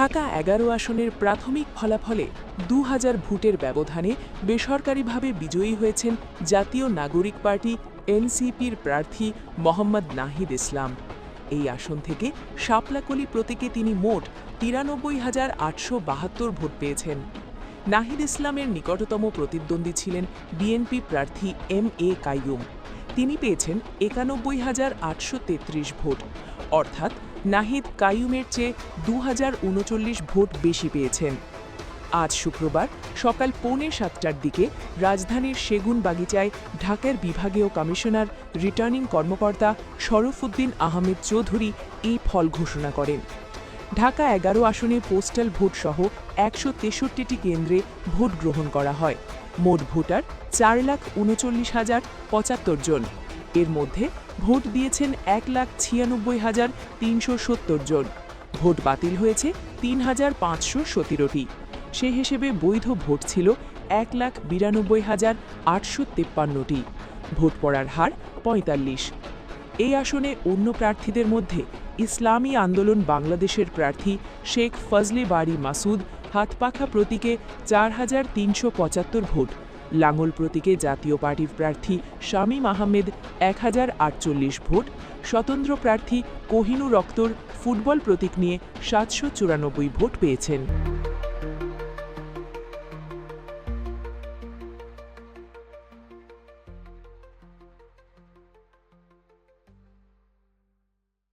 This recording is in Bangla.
ঢাকা ১১ আসনের প্রাথমিক ফলাফলে ২,০০০ ভোটের ব্যবধানে বেসরকারিভাবে বিজয়ী হয়েছেন জাতীয় নাগরিক পার্টি এনসিপির প্রার্থী মোহাম্মদ নাহিদ ইসলাম। এই আসন থেকে শাপলাকলি প্রতীকে তিনি মোট ৯৩,৮৭২ ভোট পেয়েছেন। নাহিদ ইসলামের নিকটতম প্রতিদ্বন্দ্বী ছিলেন বিএনপি প্রার্থী এম.এ. কাইয়ুম। তিনি পেয়েছেন ৯১,৮৩৩ ভোট, অর্থাৎ নাহিদ কাইয়ুমের চেয়ে ২,০৩৯ ভোট বেশি পেয়েছেন। আজ শুক্রবার সকাল ৬:৩০টার দিকে রাজধানীর সেগুনবাগিচায় ঢাকার বিভাগীয় কমিশনার রিটার্নিং কর্মকর্তা শরফুদ্দিন আহমেদ চৌধুরী এই ফল ঘোষণা করেন। ঢাকা ১১ আসনে পোস্টাল ভোট সহ ১৬৩টি কেন্দ্রে ভোট গ্রহণ করা হয়। মোট ভোটার ৪,৩৯,০৭৫ জন। এর মধ্যে ভোট দিয়েছেন ১,৯৬,৩৭০ জন। ভোট বাতিল হয়েছে ৩,৫১৭টি। সে হিসেবে বৈধ ভোট ছিল ১,৯২,৮৫৩টি। ভোট পড়ার হার ৪৫। এই আসনে অন্য প্রার্থীদের মধ্যে ইসলামী আন্দোলন বাংলাদেশের প্রার্থী শেখ ফজলে বারী মাসুদ হাতপাখা প্রতীকে ৪,৩৭৫ ভোট, লাঙ্গল প্রতীকে জাতীয় পার্টির প্রার্থী শামীম আহমেদ ১,০৪৮ ভোট, স্বতন্ত্র প্রার্থী কোহিনুর অক্তর ফুটবল প্রতীক নিয়ে ৭৯৪ ভোট পেয়েছেন।